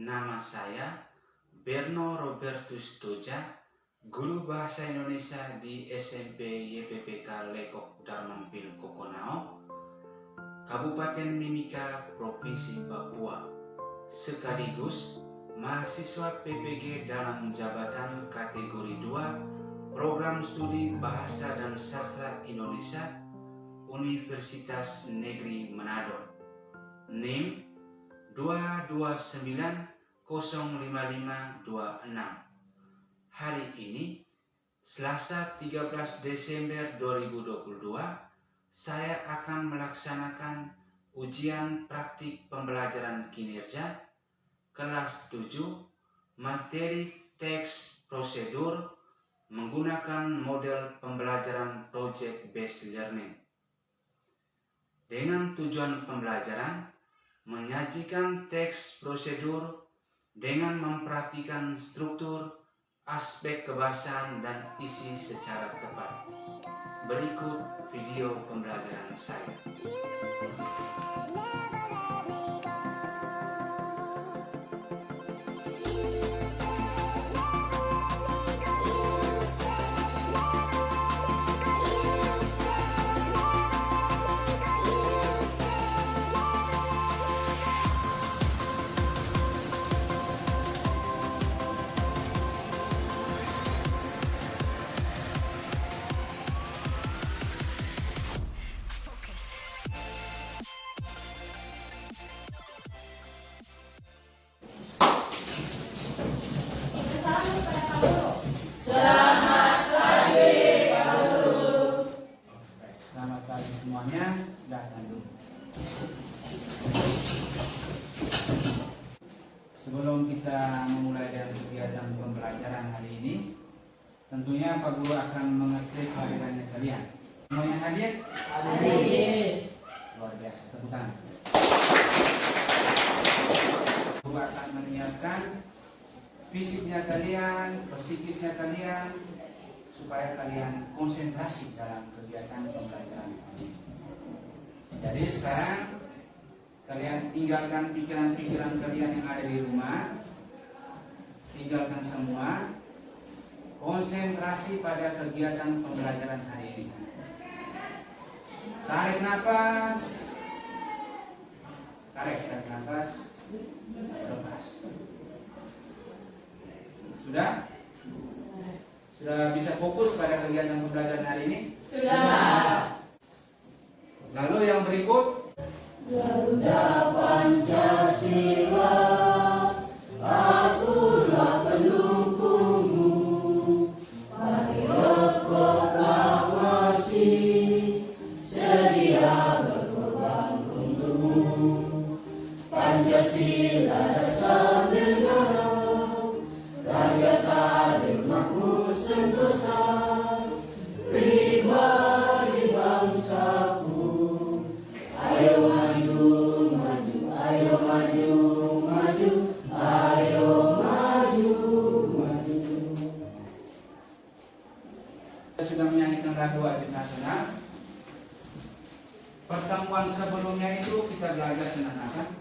Nama saya Berno Robertus Toja, guru bahasa Indonesia di SMP YPPK Lekok Darmampil Kokonau, Kabupaten Mimika, Provinsi Papua, sekaligus mahasiswa PPG dalam jabatan kategori 2 Program Studi Bahasa dan Sastra Indonesia Universitas Negeri Manado. NIM 229-05526. Hari ini, Selasa 13 Desember 2022, saya akan melaksanakan ujian praktik pembelajaran kinerja kelas 7 materi teks prosedur menggunakan model pembelajaran project based learning. Dengan tujuan pembelajaran menyajikan teks prosedur dengan memperhatikan struktur, aspek kebahasaan dan isi secara tepat. Berikut video pembelajaran saya. Semuanya silahkan dulu. Sebelum kita memulai dengan kegiatan pembelajaran hari ini, tentunya Pak Guru akan mengecek kehadirannya kalian. Semuanya hadir? Hadir. Luar biasa, tepuk tangan. Guru akan menyiapkan fisiknya kalian, psikisnya kalian, supaya kalian konsentrasi dalam kegiatan pembelajaran ini. Jadi sekarang kalian tinggalkan pikiran-pikiran kalian yang ada di rumah, tinggalkan semua, konsentrasi pada kegiatan pembelajaran hari ini. Tarik nafas, tarik nafas, lepas. Sudah? Sudah bisa fokus pada kegiatan pembelajaran hari ini? Sudah. Lalu yang berikut, Garuda Pancasila, akulah pendukungmu. Patriot proklamasi, sedia berkorban untukmu. Pancasila dasar negara, rakyat adil makmur sentosa, pribadi bangsaku. Ayo maju, maju, ayo maju, maju, ayo maju, maju. kita sudah menyanyikan lagu wajib nasional. Pertemuan sebelumnya itu kita belajar tentang apa?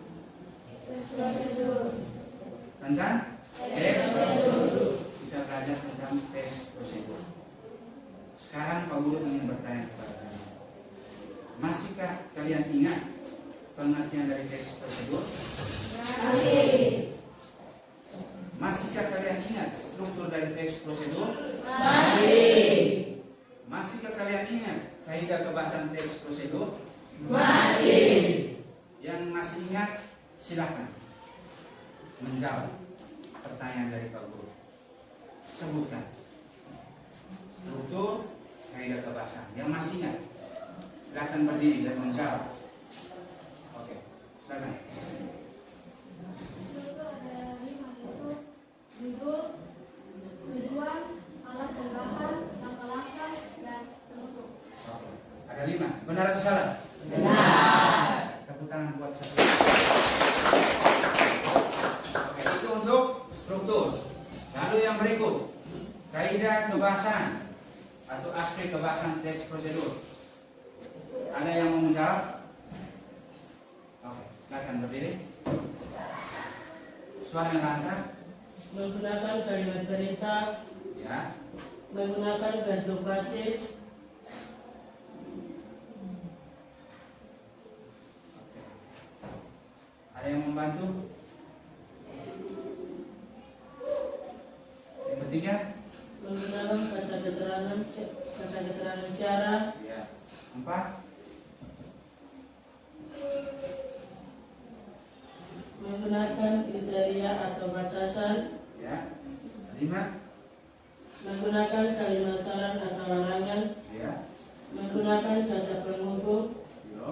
Tentang teks prosedur. Kita belajar tentang teks prosedur. Sekarang Pak Guru ingin bertanya kepada kalian. Masihkah kalian ingat pengertian dari teks prosedur? Masih. Masihkah kalian ingat struktur dari teks prosedur? Masih. Masihkah kalian ingat kaidah kebahasan teks prosedur? Masih. Yang masih ingat silakan menjawab pertanyaan dari Pak Guru. Sebutkan struktur kaidah kebahasan. Yang masih ingat silakan berdiri dan menjawab. Oke, silakan. Itu ada 5, yaitu judul, tujuan, alat dan bahan, langkah-langkah, dan penutup. Oke. Ada 5. Benar atau salah? Benar. Tepuk tangan buat satu. Oke, itu untuk struktur. Lalu yang berikut, kaidah kebahasan atau aspek kebahasan teks prosedur. Ada yang mau menjawab? Oke, silakan berdiri. Suara yang lantang. Menggunakan kalimat perintah. Ya. Menggunakan bentuk pasif. Ada yang membantu? Yang ketiga? Menggunakan kata keterangan cara. Ya. 4. Menggunakan kriteria atau batasan. Ya. 5. Menggunakan kalimat saran atau larangan. Ya. Menggunakan kata penghubung. Yo.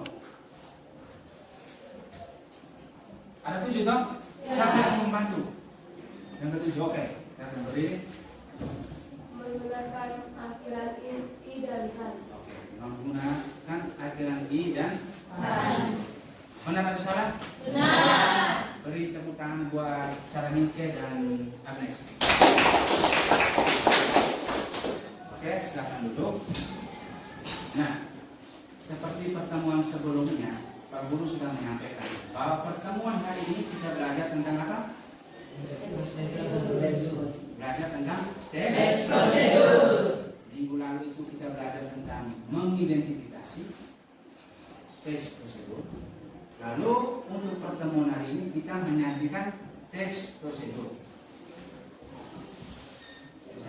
Ada 7 toh? Siapa yang membantu? Yang ketujuh, oke. Kita akan berdiri. Menggunakan akhiran i dan kan. Oke. Menggunakan akhiran i dan Kan. benar atau salah? Benar. Beri tepuk tangan buat Saranice dan Agnes. Oke, silakan duduk. Nah, seperti pertemuan sebelumnya, Pak Guru sudah menyampaikan bahwa pertemuan hari ini kita belajar tentang apa? Belajar tentang tes prosedur. Minggu lalu itu kita belajar tentang mengidentifikasi tes prosedur. Lalu untuk pertemuan hari ini kita menyajikan tes prosedur.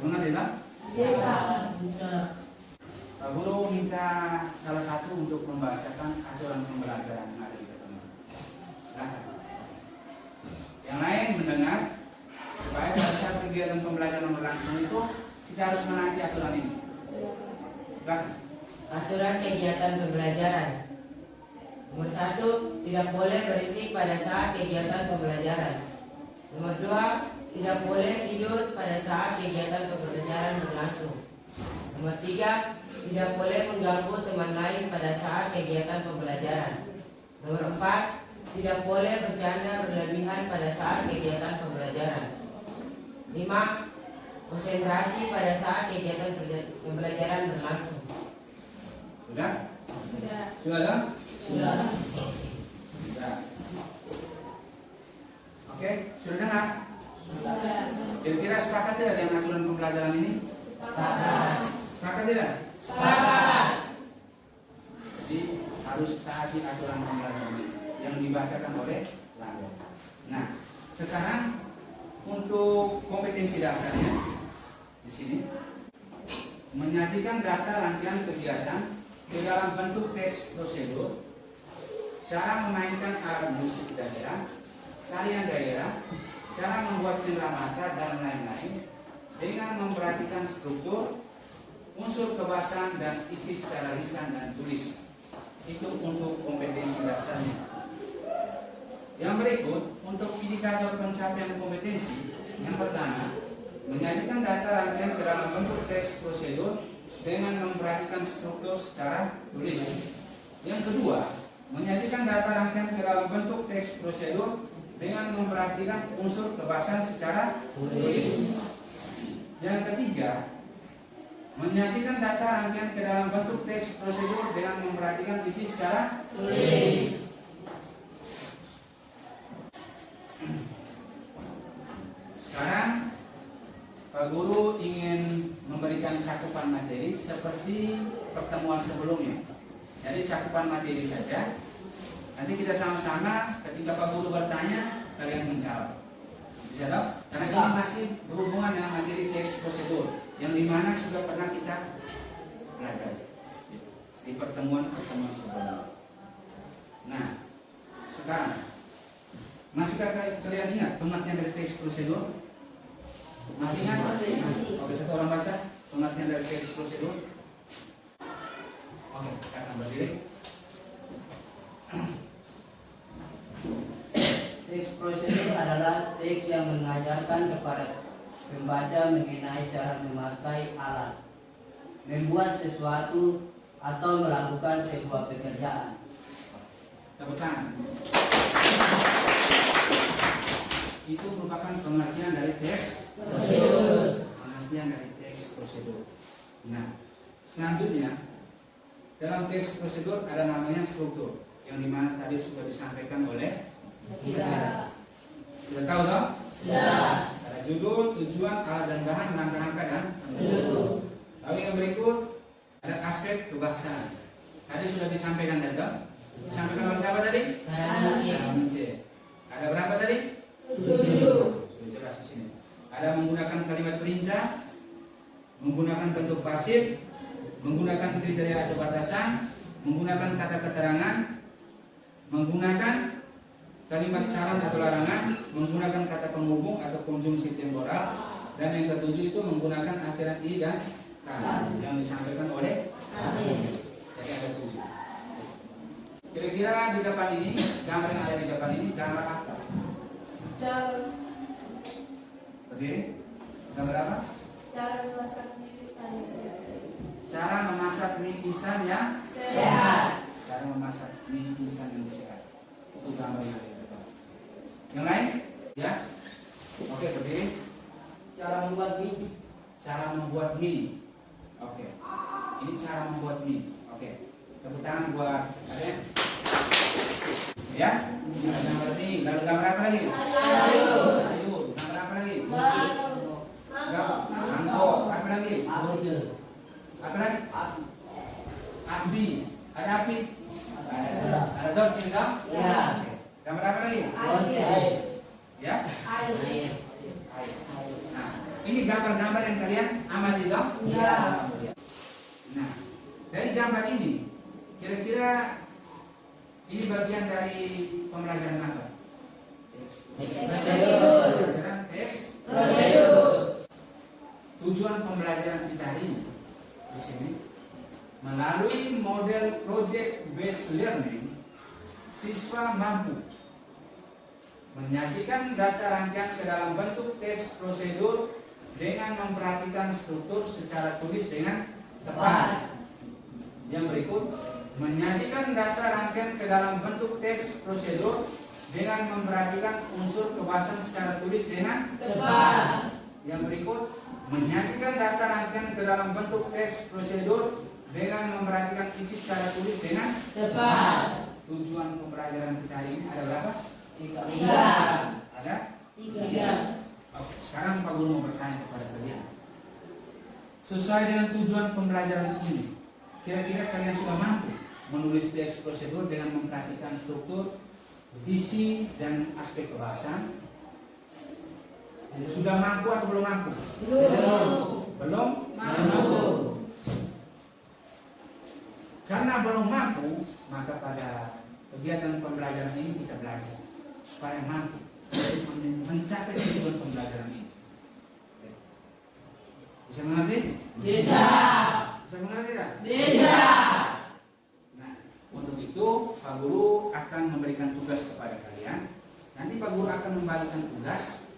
Mengerti, Pak? Bisa. Pak Guru minta salah satu untuk membacakan aturan pembelajaran hari pertama. Silakan. Yang lain mendengar supaya pada saat kegiatan pembelajaran berlangsung itu kita harus menaati aturan ini. Silakan. Aturan kegiatan pembelajaran. Nomor 1, tidak boleh berisik pada saat kegiatan pembelajaran. Nomor 2, tidak boleh tidur pada saat kegiatan pembelajaran berlangsung. Nomor 3, tidak boleh mengganggu teman lain pada saat kegiatan pembelajaran. Nomor 4, tidak boleh bercanda berlebihan pada saat kegiatan pembelajaran. 5, konsentrasi pada saat kegiatan pembelajaran berlangsung. Sudah? Sudah. Sudah? Sudah. Sudah. Oke, sudah dengar? Sudah. Kira-kira sepakat tidak dengan aturan pembelajaran ini? Sepakat tidak? Sepakat. Jadi harus taati aturan pembelajaran ini yang dibacakan oleh Lando. Nah, sekarang untuk kompetensi dasarnya di sini menyajikan data rangkaian kegiatan ke dalam bentuk teks prosedur, cara memainkan alat musik daerah, tarian daerah, cara membuat cenderamata dan lain-lain dengan memperhatikan struktur, unsur kebahasaan dan isi secara lisan dan tulis. Itu untuk kompetensi dasarnya. Yang berikut untuk indikator pencapaian kompetensi. Yang pertama, menyajikan data rangkaian ke dalam bentuk teks prosedur dengan memperhatikan struktur secara tulis. Yang kedua, menyajikan data rangkaian ke dalam bentuk teks prosedur dengan memperhatikan unsur kebahasaan secara tulis. Yang ketiga, menyajikan data rangkaian ke dalam bentuk teks prosedur dengan memperhatikan isi secara Tulis. Sekarang Pak Guru ingin memberikan cakupan materi seperti pertemuan sebelumnya. Jadi cakupan materi saja. Nanti kita sama-sama ketika Pak Guru bertanya, kalian menjawab. Bisa tahu? Karena ini masih berhubungan dengan materi teks prosedur yang dimana sudah pernah kita belajar di pertemuan-pertemuan sebelumnya. Nah, sekarang masihkah kalian ingat pengertian dari teks prosedur? Masih ingat? Masih. Oke, satu orang baca pengertian dari teks prosedur. Oke, kita akan berdiri. Teks prosedur adalah teks yang mengajarkan kepada pembaca mengenai cara memakai alat, membuat sesuatu, atau melakukan sebuah pekerjaan. Tepuk tangan. Itu merupakan pengertian dari teks Prosedur. pengertian dari teks prosedur. Nah, selanjutnya dalam teks prosedur ada namanya struktur yang dimana tadi sudah disampaikan oleh Tidak. Sudah tahu toh? Sudah. Ada judul, tujuan, alat dan bahan, rangka-rangka dan Penduduk. lalu yang berikut ada aspek kebangsaan. Tadi sudah disampaikan tadi toh? Disampaikan oleh siapa tadi? Saya Mince. Ada berapa tadi? 7. Sudah jelas di sini. Ada menggunakan kalimat perintah, menggunakan bentuk pasif, menggunakan kriteria atau batasan, menggunakan kata keterangan, menggunakan kalimat saran atau larangan, menggunakan kata penghubung atau konjungsi temporal, dan yang ketujuh itu menggunakan akhiran i dan kan yang disampaikan oleh Hafiz. Jadi ada 7. Kira-kira di depan ini, gambar yang ada di depan ini gambar apa? Cara Berdiri? Gambar apa? memasak mie instan yang sehat. Cara memasak mie instan yang Sehat. Cara memasak mie instan yang sehat. Itu gambar yang ada di depan. Yang lain? Ya? Oke, berdiri. Cara membuat mie. Cara membuat mie. Oke. Ini cara membuat mie. Oke. Tepuk tangan buat kalian. Ya? Ada gambar mie. Lalu gambar apa lagi? Sayur. Sayur. Gambar apa lagi? Mangkok. Mangkok. Apa lagi? Burger. Apa lagi? Api. Ada api? Ada. Ada dot sehingga? Ya. Oke. Gambar apa lagi? Lonceng. Ya? Air. Air. Nah, ini gambar-gambar yang kalian amati toh? Ya. Nah, dari gambar ini, kira-kira ini bagian dari pembelajaran apa? Pembelajaran teks. Prosedur. Tujuan pembelajaran kita hari ini di sini melalui model project based learning, siswa mampu menyajikan data rangkaian ke dalam bentuk teks prosedur dengan memperhatikan struktur secara tulis dengan tepat. Yang berikut, menyajikan data rangkaian ke dalam bentuk teks prosedur dengan memperhatikan unsur kebahasaan secara tulis dengan Tepat. Yang berikut, menyajikan data rangkaian ke dalam bentuk teks prosedur dengan memperhatikan isi secara tulis dengan Tepat. tujuan pembelajaran kita hari ini ada berapa? 3. Ada? 3. Oke, sekarang Pak Guru mau bertanya kepada kalian. Sesuai dengan tujuan pembelajaran ini, kira-kira kalian sudah mampu menulis teks prosedur dengan memperhatikan struktur, isi, dan aspek kebahasaan? Sudah mampu atau belum mampu? Belum. Belum? Mampu. Karena belum mampu, maka pada kegiatan pembelajaran ini kita belajar supaya mampu mencapai tujuan pembelajaran ini. Bisa mengerti? Bisa. Bisa mengerti tak? Bisa. Nah, untuk itu Pak Guru akan memberikan tugas kepada kalian. Nanti Pak Guru akan membagikan tugas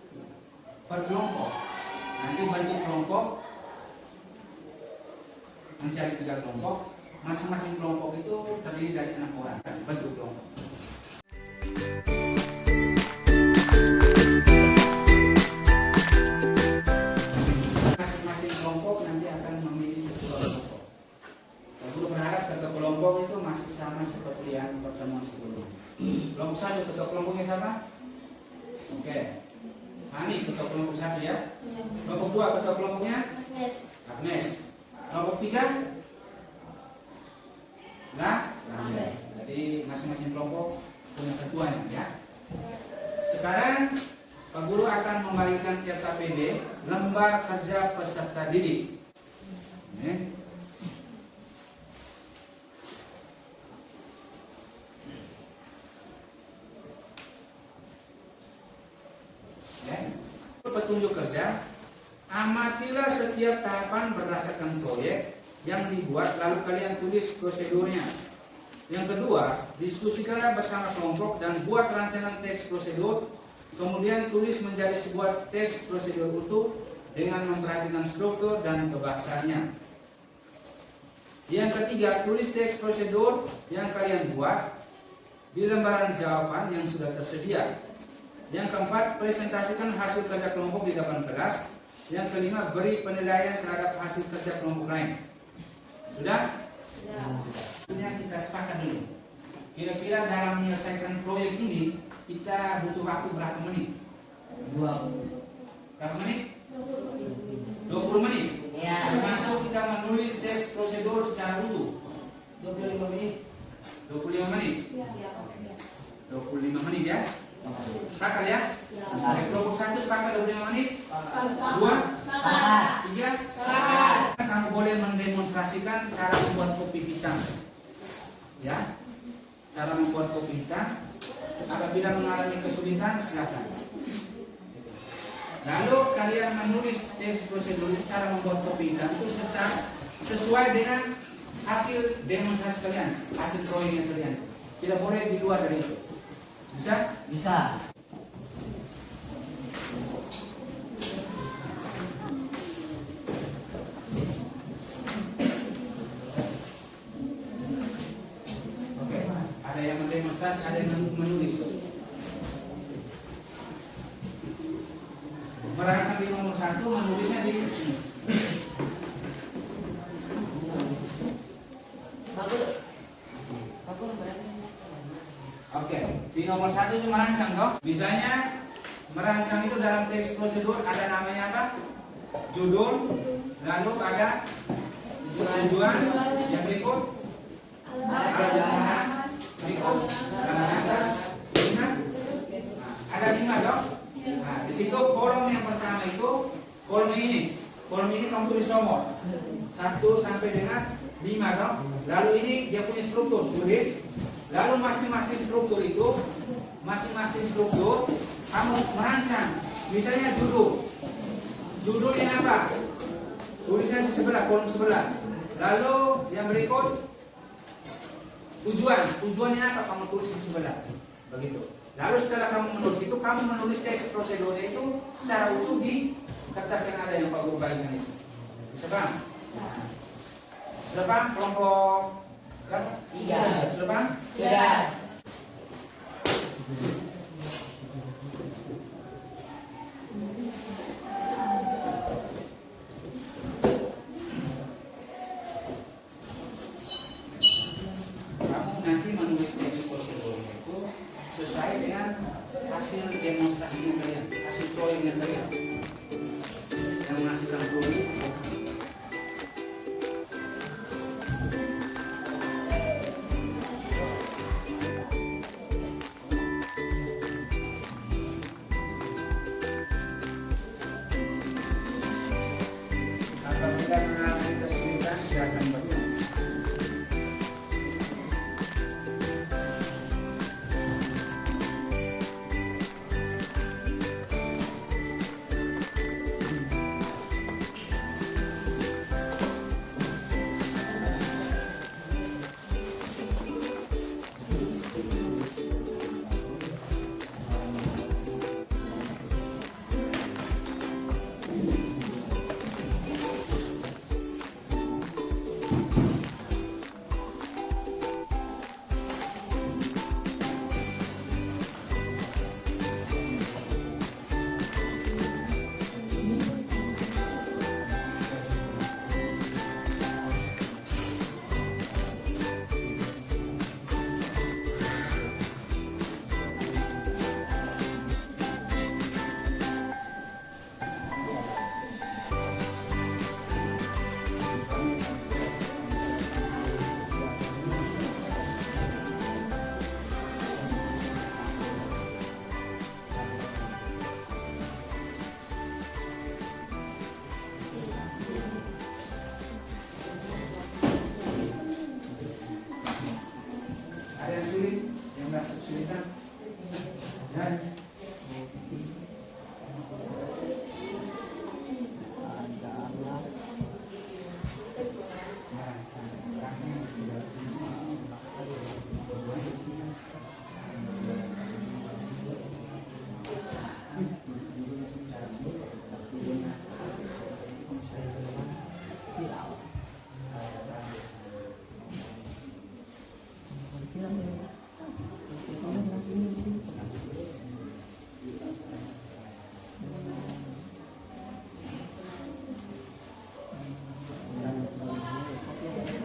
per kelompok. Nanti bentuk kelompok mencari 3 kelompok. Masing-masing kelompok itu terdiri dari 6 orang. Bentuk kelompok. Masing-masing kelompok nanti akan memilih ketua kelompok. Pak Guru berharap ketua kelompok itu masih sama seperti yang pertemuan sebelumnya. Kelompok 1 ketua kelompoknya siapa? Oke. Hani ketua kelompok 1 ya. Kelompok 2 ketua kelompoknya Agnes. Agnes. Kelompok 3 Nah, jadi masing-masing kelompok punya ketuanya ya. Sekarang Pak Guru akan membagikan LKPD, Lembar Kerja Peserta Didik. Ini. Ya. Petunjuk kerja, amatilah setiap tahapan berdasarkan proyek yang dibuat, lalu kalian tulis prosedurnya. Yang kedua, diskusikanlah bersama kelompok dan buat rancangan teks prosedur. Kemudian tulis menjadi sebuah teks prosedur utuh dengan memperhatikan struktur dan kebahasaannya. Yang ketiga, tulis teks prosedur yang kalian buat di lembaran jawaban yang sudah tersedia. Yang keempat, presentasikan hasil kerja kelompok di depan kelas. Yang kelima, beri penilaian terhadap hasil kerja kelompok lain. Sudah? Ini kita sepakat dulu. Kira-kira dalam menyelesaikan proyek ini kita butuh waktu berapa menit? Berapa menit? 20 menit. Ya. Termasuk kita menulis teks prosedur secara utuh. 25 menit. 25 menit. Ya. 25 menit ya. Sepakat ya? Ya. Dari kelompok 1 sepakat 25 menit. Sepakat. 2, Sepakat. 3. Sepakat. Kamu boleh mendemonstrasikan cara membuat kopi hitam. Ya. Cara membuat kopi hitam. Apabila mengalami kesulitan, silakan. Lalu kalian menulis teks prosedur itu cara membuat kopi hitam itu sesuai dengan hasil demonstrasi kalian, hasil drawing kalian. Tidak boleh di luar dari itu. Bisa? Bisa. Oke. Ada yang mendemonstrasi, ada yang menulis. Merangsang di nomor 1, menulisnya di sini. Oke, di nomor 1 itu merancang toh. Misalnya merancang itu dalam teks prosedur ada namanya apa? Judul, lalu ada tujuan, yang berikut alamat, berikut ada 5. Ada 5 toh. Nah, di situ kolom yang pertama itu kolom ini. Kolom ini kamu tulis nomor 1 sampai dengan 5 toh. Lalu ini dia punya struktur, tulis. Lalu masing-masing struktur kamu merancang. Misalnya judul. Judulnya apa? Tulisan di sebelah, kolom sebelah. Lalu yang berikut tujuan. Tujuannya apa? Kamu tulis di sebelah. Begitu. Lalu setelah kamu menulis itu, kamu menulis teks prosedurnya itu secara utuh di kertas yang ada yang Pak Guru bagikan itu. Bisa paham? Sudah paham kelompok berapa? 3. Sudah paham? Sudah. Kamu nanti menulis teks prosedurnya itu sesuai dengan hasil demonstrasi kalian, hasil drawing kalian yang menghasilkan drawing. Apabila mengalami kesulitan, silakan bertanya. Ada yang sulit, yang merasa kesulitan?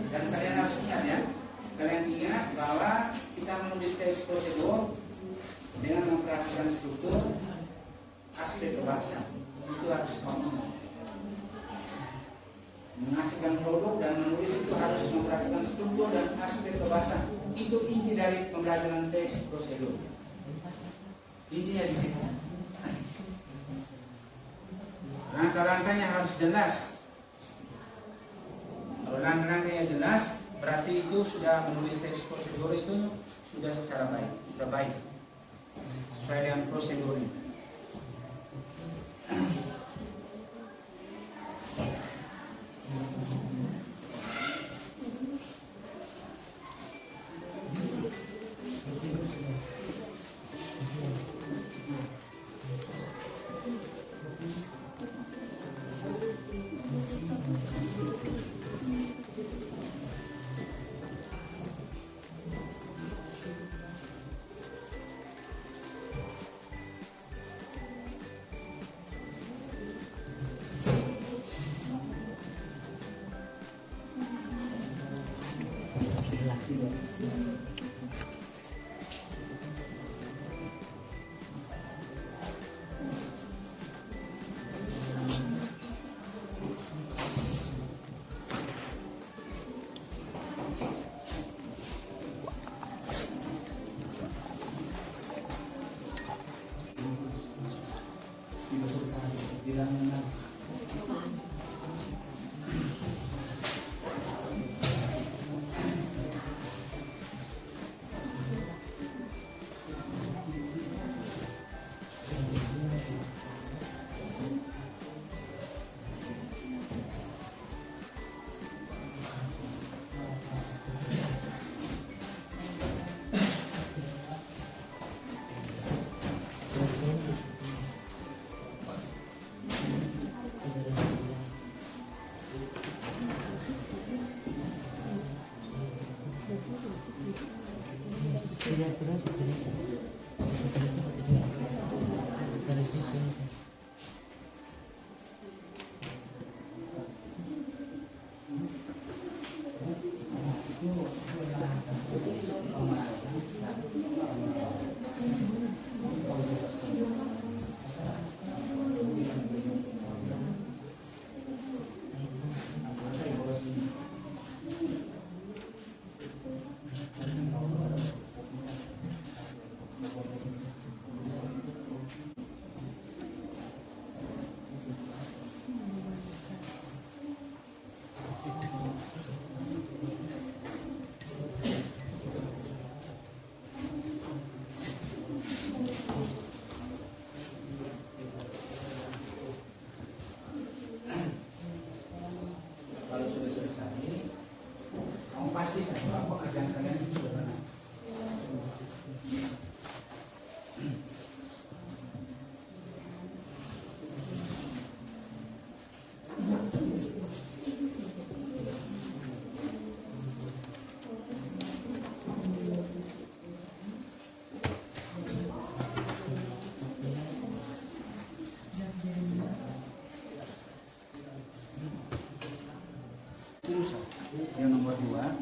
Dan kalian harus ingat ya, kalian ingat bahwa kita menulis teks prosedur dengan memperhatikan struktur, memperhatikan struktur dan aspek kebahasan. Itu inti dari pembelajaran teks prosedur. Intinya di situ. Rangka-rangkanya harus jelas. Kalau rangka-rangkanya jelas, berarti itu sudah menulis teks prosedur itu sudah secara baik, sudah baik, sesuai dengan prosedurnya.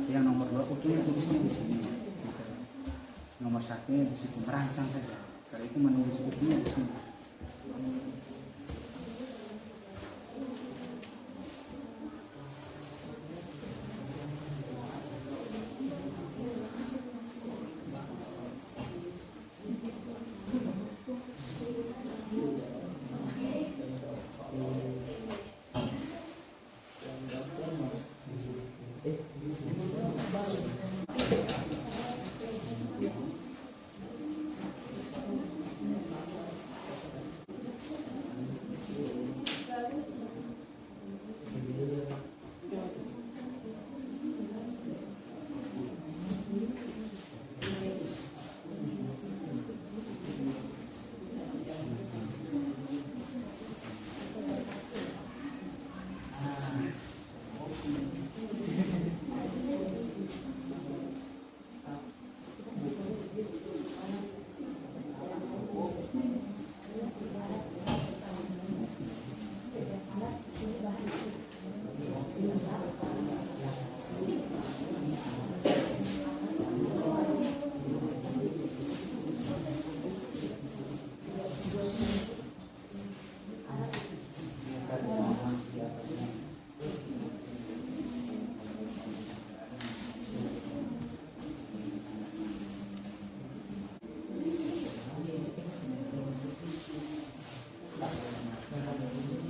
Yang nomor dua utuhnya tulisnya di sini. Nomor satunya di situ, merancang saja. Kalau itu menulis utuhnya di sini.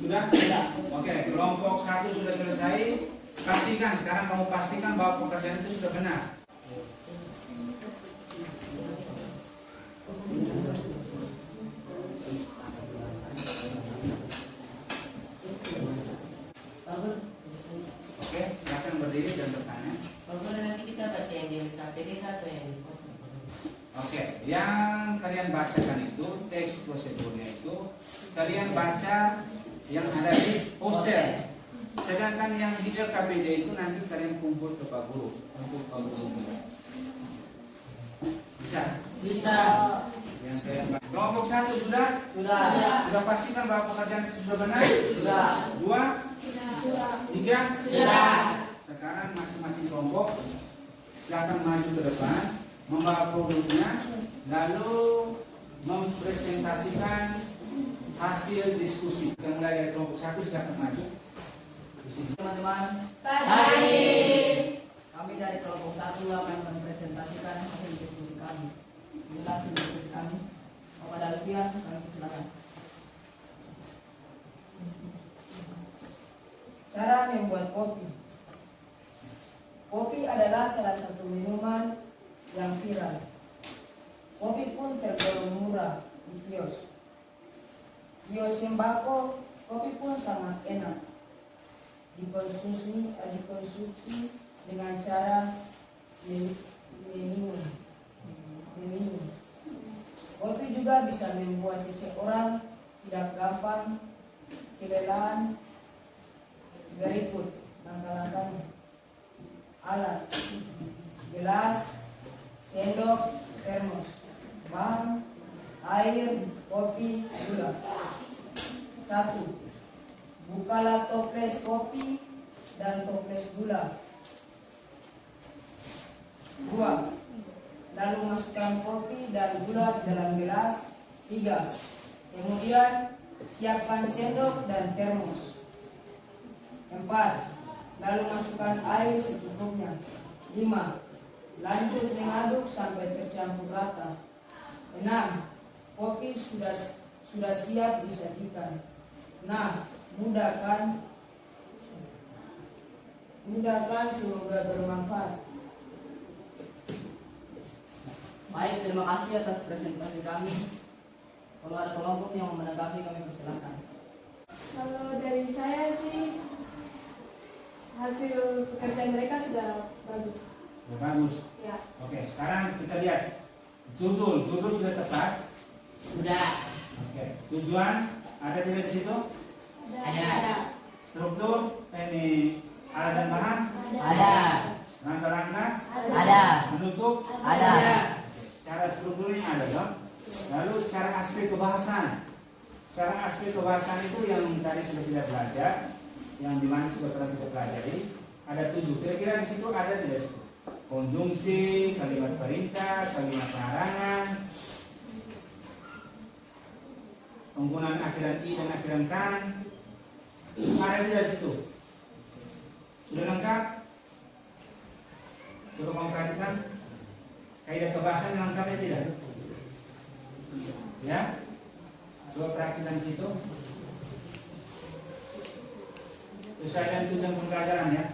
Sudah? Oke, kelompok 1 sudah selesai. Pastikan, sekarang kamu pastikan bahwa pekerjaan itu sudah benar. Oke, silakan berdiri dan bertanya. Pak Guru, nanti kita baca yang di KPD atau yang di pos? Oke, yang kalian bacakan itu teks prosedurnya itu kalian baca yang ada di poster. Sedangkan yang di LKPD itu nanti kalian kumpul ke Pak Guru untuk Pak Guru. Bisa? Bisa. Yang kalian kelompok 1 sudah? Sudah. Sudah pastikan bahwa pekerjaan itu sudah benar? Sudah. 2, 3, Sudah. Sekarang masing-masing kelompok silakan maju ke depan, membawa produknya, lalu mempresentasikan hasil diskusi. Kita mulai dari kelompok 1, silakan maju. Di sini. Teman-teman, Pagi. kami dari kelompok 1 akan mempresentasikan hasil diskusi kami. Inilah hasil diskusi kami. Kepada Alfian, kami silakan. Cara membuat kopi. Kopi adalah salah satu minuman yang viral. Kopi pun tergolong murah di kios. Kios sembako, kopi pun sangat enak. Dikonsumsi dengan cara minum. Kopi juga bisa membuat seseorang tidak gampang kelelahan. Berikut langkah-langkahnya. Alat: gelas, sendok, termos. Bahan: air, kopi, gula. 1. Bukalah toples kopi dan toples gula. 2. Lalu masukkan kopi dan gula ke dalam gelas. 3. Kemudian siapkan sendok dan termos. 4. Lalu masukkan air secukupnya. 5. Lanjut mengaduk sampai tercampur rata. 6. Kopi sudah siap disajikan. Nah, mudah kan? Semoga bermanfaat. Baik, terima kasih atas presentasi kami. Kalau ada kelompok yang menanggapi, kami persilakan. Kalau dari saya sih hasil pekerjaan mereka sudah bagus. Sudah bagus. Ya. Oke, sekarang kita lihat judul sudah tepat. Sudah. Oke, tujuan ada tidak di situ? Ada. Struktur ini alat dan bahan? Ada. Rangka-rangka? Ada. Menutup? Ada. Secara strukturnya ada dong. Lalu secara aspek kebahasan. Secara aspek kebahasan itu yang tadi sudah kita belajar, yang dimana sudah pernah kita pelajari, ada 7. Kira-kira di situ ada tidak situ? Konjungsi, kalimat perintah, kalimat larangan, penggunaan akhiran i dan akhiran kan, ada tidak di situ? Sudah lengkap? Coba kamu perhatikan kaidah kebahasan yang lengkapnya tidak? Ya, coba perhatikan di situ. Sesuai dengan tujuan pembelajaran ya.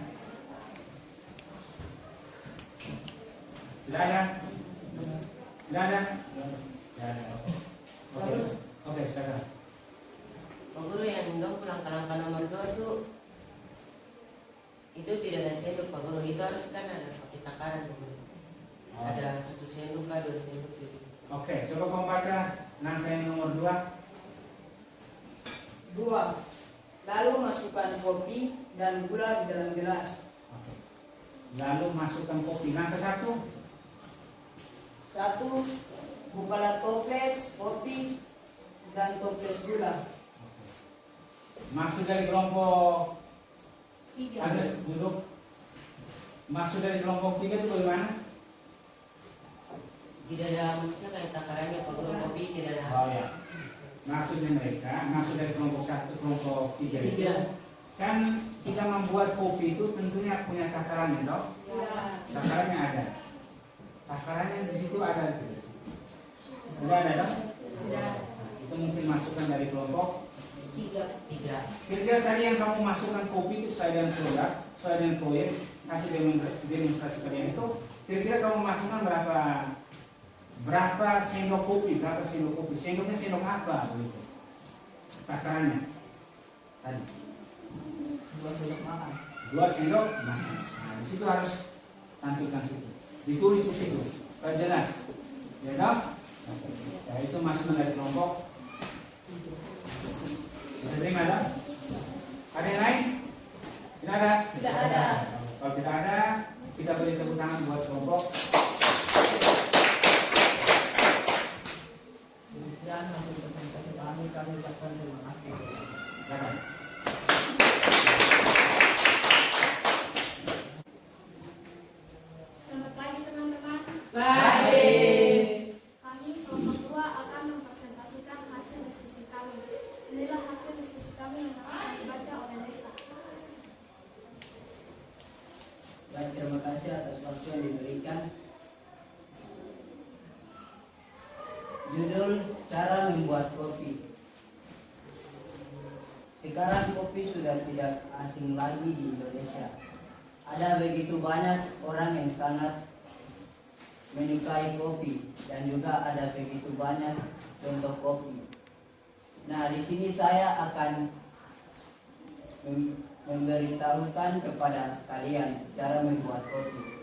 Tidak ada? Tidak ada? Tidak ada. Oke, silakan. Pak Guru, yang dong langkah-langkah nomor 2 tuh itu tidak ada sendok, Pak Guru. Itu harus kan ada pakai takaran, Pak Guru. Ada 1 sendok, 2 sendok gitu. Oke, coba kamu baca langkah yang nomor 2. 2. Lalu masukkan kopi dan gula di dalam gelas. Lalu masukkan kopi. Langkah 1. 1. Bukalah toples kopi dan toples gula. Maksud dari kelompok 3. ada duduk. Maksud dari kelompok 3 itu bagaimana? Tidak ada maksudnya kayak takarannya, Pak Guru. Kopi tidak ada. Oh ya. Maksudnya mereka, maksud dari kelompok 1, kelompok 3 itu kan kita membuat kopi itu tentunya punya takarannya, dong. Ya. Takarannya ada. Takarannya di situ ada tidak? Tidak ada, dong. Ya. Itu mungkin masukan dari kelompok 3. Kira-kira tadi yang kamu masukkan kopi itu sesuai dengan produk, sesuai dengan proyek, kasih demonstrasi kalian itu, kira-kira kamu masukkan berapa sendok kopi, sendoknya sendok apa begitu? Takarannya tadi 2 sendok makan. 2 sendok makan. Nah, di situ harus tampilkan situ, ditulis di situ, supaya jelas, ya kan? Ya itu masukan dari kelompok. Bisa terima tak? Ada yang lain? Tidak ada? Tidak ada. Kalau tidak ada, kita beri tepuk tangan buat kelompok. Demikian hasil presentasi kami ucapkan terima kasih. Silakan. Selamat pagi teman-teman. Pagi. Kami kelompok 2 akan mempresentasikan hasil diskusi kami. Inilah hasil diskusi kami yang akan dibaca oleh Nesa. Baik, terima kasih atas waktu yang diberikan. Judul cara membuat kopi. Sekarang kopi sudah tidak asing lagi di Indonesia. Ada begitu banyak orang yang sangat menyukai kopi dan juga ada begitu banyak contoh kopi. Nah, di sini saya akan memberitahukan kepada kalian cara membuat kopi.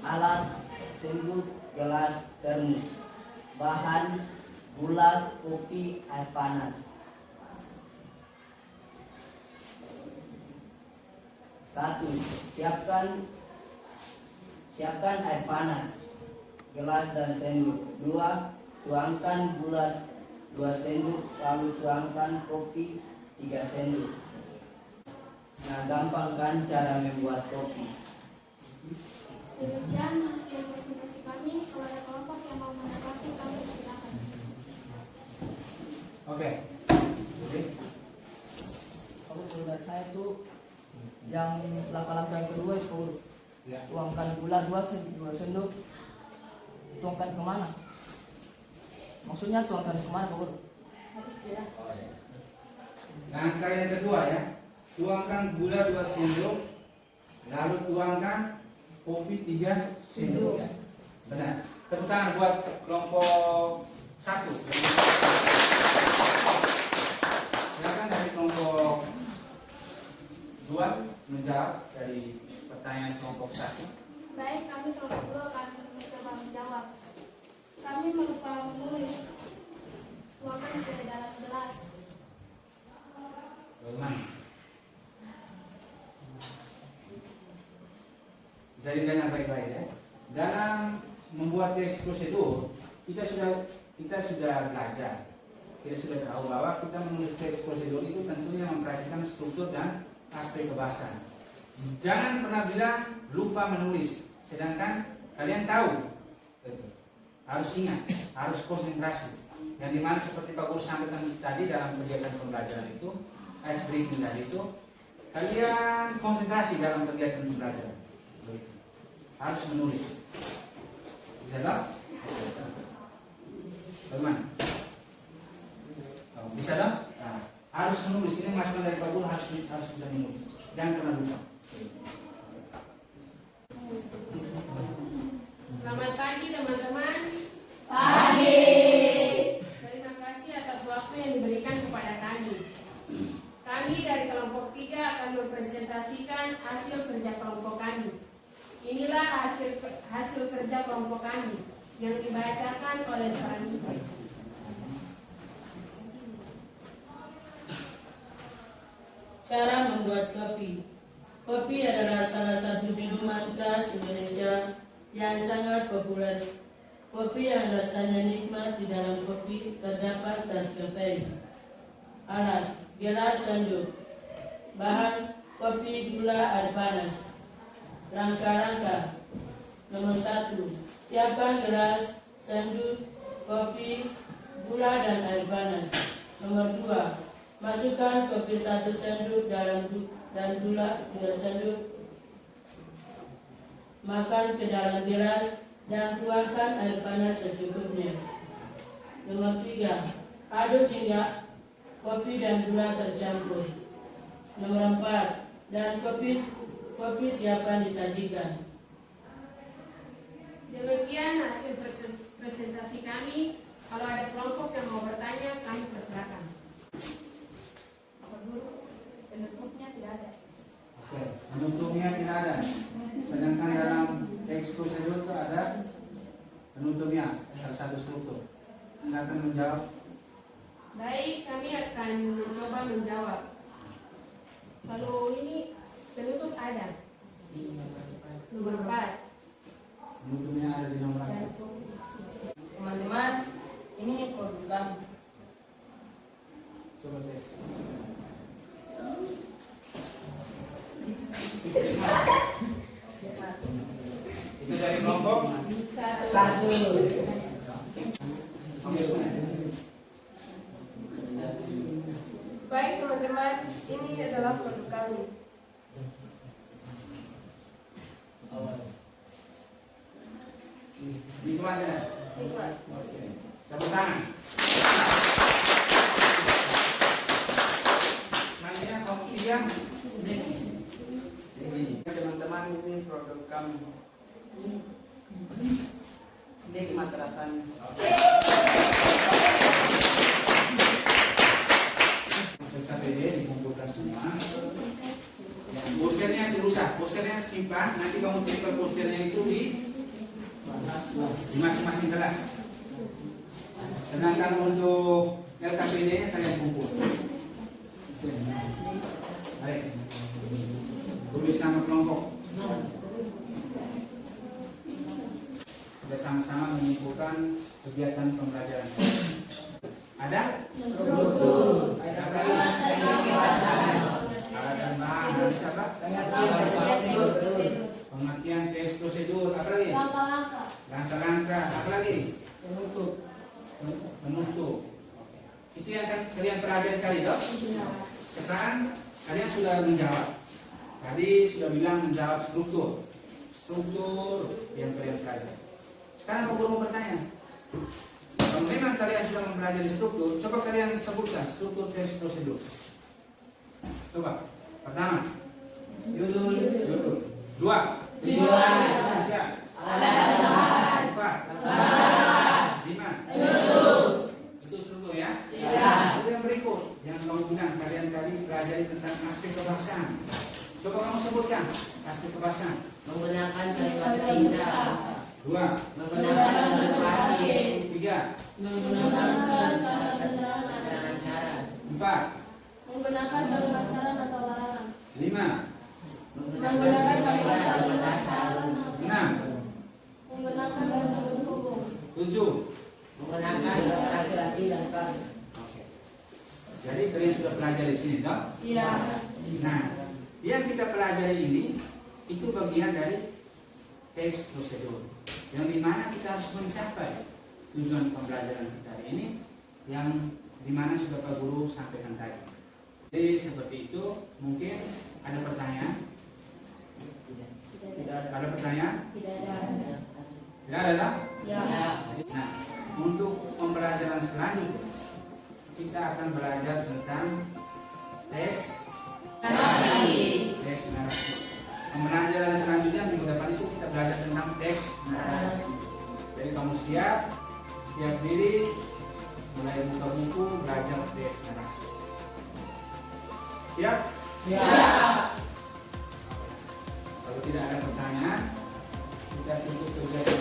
Alat: sendok, gelas, termos. Bahan: gula, kopi, air panas. 1. Siapkan air panas, gelas dan sendok. 2. Tuangkan gula 2 sendok, lalu tuangkan kopi 3 sendok. Nah, gampang kan cara membuat kopi? Demikian hasil presentasi kami. Kalau ada kelompok yang mau menanggapi, kami silakan. Oke. Jadi, Kalau dari saya tuh yang langkah-langkah yang kedua itu ya. tuangkan gula 2 sendok. Tuangkan kemana? Maksudnya tuangkan kemana, Pak Guru? Harus jelas. Langkah yang kedua ya, tuangkan gula 2 sendok, lalu tuangkan kopi 3 sendok. Ya. Benar. Tepuk tangan buat kelompok 1. Silakan dari kelompok 2 menjawab dari pertanyaan kelompok 1. Baik, kami kelompok 2 akan mencoba menjawab. Kami melupa menulis. Tuangkan ke dalam gelas. Bagaimana? Jadi dengan baik-baik ya. Dalam membuat teks prosedur, kita sudah belajar. Kita sudah tahu bahwa kita menulis teks prosedur itu tentunya memperhatikan struktur dan aspek kebahasaan. Jangan pernah bilang lupa menulis, sedangkan kalian tahu. Harus ingat, harus konsentrasi. Yang dimana seperti Pak Guru sampaikan tadi dalam kegiatan pembelajaran itu, ice breaking tadi itu, kalian konsentrasi dalam kegiatan pembelajaran. Harus menulis. Bisa tak? Bagaimana? Bisa tak? Nah, harus menulis. Ini masukan dari Pak Guru, harus bisa menulis. Jangan pernah lupa. Selamat pagi teman-teman. Pagi. Terima kasih atas waktu yang diberikan kepada kami. Kami dari kelompok 3 akan mempresentasikan hasil kerja kelompok kami. Inilah hasil kerja kelompok kami yang dibacakan oleh selanjutnya. Cara membuat kopi. Kopi adalah salah satu minuman khas Indonesia yang sangat populer. Kopi yang rasanya nikmat di dalam kopi terdapat zat kafein. Alat: gelas, sendok. Bahan: kopi, gula, air panas. Rangka-rangka. Nomor 1. Siapkan gelas, sendok, kopi, gula, dan air panas. Nomor 2. Masukkan kopi 1 sendok dan gula 2 sendok. Makan ke dalam gelas dan tuangkan air panas secukupnya. Nomor 3, aduk hingga kopi dan gula tercampur. Nomor 4, dan kopi siapkan disajikan. Demikian hasil presentasi kami. Kalau ada kelompok yang mau bertanya, kami persilakan. Bapak Guru, penutupnya tidak ada. Oke, penutupnya tidak ada. Sedangkan dalam teks prosedur itu ada penutupnya, ada satu struktur. Anda akan menjawab. Baik, kami akan mencoba menjawab. Kalau ini penutup ada. Nomor 4. Penutupnya ada di nomor 4. Teman-teman, ini produk kami. Coba tes. Itu dari kelompok Satu. Oke, punya. Baik teman-teman, ini adalah produk kami. Nikmat ya? Nikmat. Oke. Tepuk tangan. Selanjutnya kelompok 3. Teman-teman, ini produk kami. Nikmat rasanya. KPD dikumpulkan semua. Ya, posternya dirusak, posternya simpan. Nanti kamu tempel posternya itu di masing-masing kelas. Sedangkan untuk LKPD-nya kalian kumpul. Baik. Tulis nama kelompok. Kita sama-sama menyimpulkan kegiatan pembelajaran. Ada? Alat dan bahan habis apa? Pengertian teks prosedur, apa lagi? Langkah-langkah, apa lagi? Penutup. Itu yang akan kalian pelajari kali toh? Sekarang kalian sudah menjawab. Tadi sudah bilang menjawab struktur yang kalian pelajari. Sekarang aku mau bertanya. Kalau memang kalian sudah mempelajari struktur, coba kalian sebutkan struktur teks prosedur. Coba. Pertama, judul. 2, 3, 4, 5. Itu struktur ya. Itu yang berikut yang kamu bilang kalian tadi pelajari tentang aspek kebahasaan. Coba kamu sebutkan aspek kebahasaan. Menggunakan kalimat indah. 2, Menggunakan motivasi. 3, Menggunakan Dengan cara. 4, Menggunakan kalimat saran atau larangan. 5, Menggunakan kalimat saling dasar. 6, Menggunakan bentuk hukum. 7. Menggunakan laki-laki dan kami. Oke. Jadi kalian sudah pelajari di sini, toh? Iya. Nah, yang kita pelajari ini itu bagian dari teks prosedur, yang dimana kita harus mencapai tujuan pembelajaran kita hari ini, yang dimana sudah Pak Guru sampaikan tadi. Jadi seperti itu. Mungkin ada pertanyaan? Ada pertanyaan? Tidak ada. Tidak ada, toh? Ya. Nah, untuk pembelajaran selanjutnya kita akan belajar tentang teks narasi. Pembelajaran selanjutnya minggu depan itu kita belajar tentang teks narasi. Jadi kamu siap diri, mulai buka buku belajar teks narasi. Siap? Kalau tidak ada pertanyaan, kita tutup kegiatan